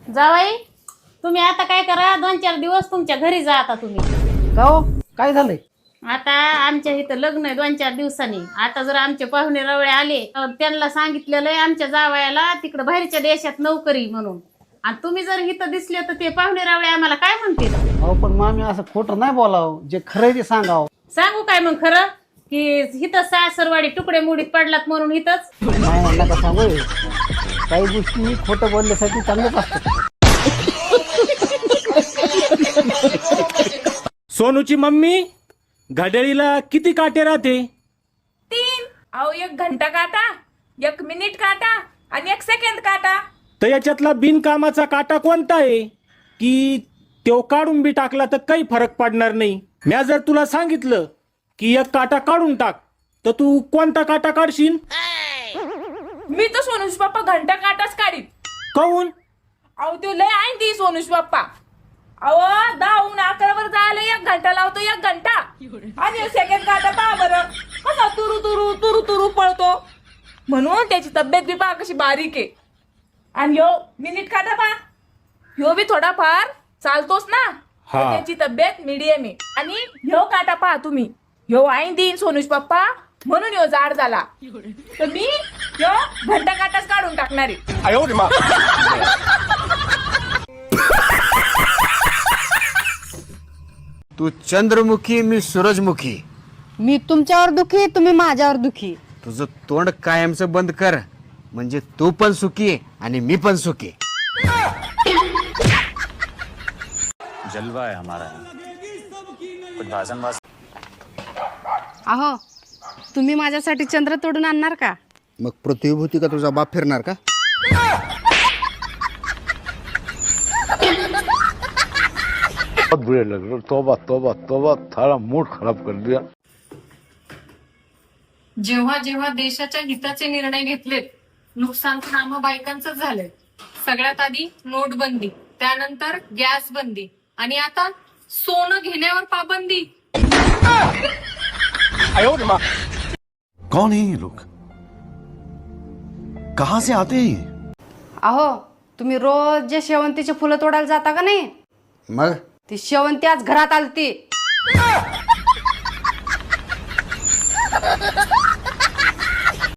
जावाई तुम्ही आता काय करा 2-4 दिवस तुमच्या घरी जा आता तुम्ही. जाओ काय झालंय? आता आमच्या इथं लग्न आहे 2-4 दिवसांनी. आता जर आमचे पाहुणे रवळे आले तर त्यांना सांगितलेलं आहे आमच्या जावयाला तिकडे बाहेरच्या देशात नोकरी म्हणून. आणि तुम्ही जर इथं दिसले तर ते पाहुणे रवळे आम्हाला काय म्हणतील? अहो पण मामी असं खोटं नाही बोलावं, जे खरं ते सांगावं. सांगू काय मग खरं की इथं सासरवाडी तुकडे मुडीत पडलात म्हणून इथंच? नाही नका सांगू, काही गोष्टी खोटं बोलण्यासाठी चांगलंच असतं. सोनूची मम्मी, घड्याळीला किती काटे राहते? 3. अहो 1 घंटा काटा, 1 मिनिट काटा आणि 1 सेकंद काटा. तर याच्यातला बिनकामाचा काटा कोणता आहे की तो काढून बी टाकला तर काही फरक पडणार नाही? म्या जर तुला सांगितलं की 1 काटा काढून टाक तर तू कोणता काटा काढशील? मी तर सोनूश पप्पा घंटा काटाच काढीत. काऊन? अहो तो लय आहे ती सोनूश पप्पा. अहो 10 वर 11 वर जायला 1 घंटा लावतो, 1 घंटा आणि सेकंड काटा पहा बरं कसा तुरु तुरु तुरु तुरु पळतो. म्हणून त्याची तब्येत बी पहा कशी बारीक आहे. आणि ह्यो मिनिट काटा पहा, ह्यो बी थोडाफार चालतोच ना, हा. त्याची तब्येत मीडियम आहे. आणि ह्यो काटा पहा तुम्ही, ह्यो आईन देईन सोनूश पप्पा म्हणून ह्यो जाड झाला. तर मी ह्यो घंटा काटाच काढून टाकणार आहे. तू चंद्रमुखी, मी सूरजमुखी. मी तुमच्यावर दुखी, तुम्ही माझ्यावर दुखी. तुझं तोंड कायमचं बंद कर, म्हणजे तू पण सुखी आणि मी पण सुखी. जलवा है हमारा, कुछ भाषण वास. अहो तुम्ही माझ्यासाठी चंद्र तोडून आणणार का? मग पृथ्वीभूती का तुझा बाप फिरणार का? बहुत बुरे लग रहे. तोबा तोबा तोबा, थारा मूड खराब कर दिया. जेव्हा जेव्हा देशाच्या हिताचे निर्णय घेतलेत नुकसान तर आम्हा बायकांचंच झालंय. सगळ्यात आधी नोटबंदी, त्यानंतर गॅस बंदी आणि आता सोनं घेण्यावर पाबंदी. कौन है ये लोग? कहां से आते हैं ये? अहो तुम्ही रोज जे शेवंतीचे फुलं तोडायला जाता का नाही, मग ती शेवंती आज घरात आलती.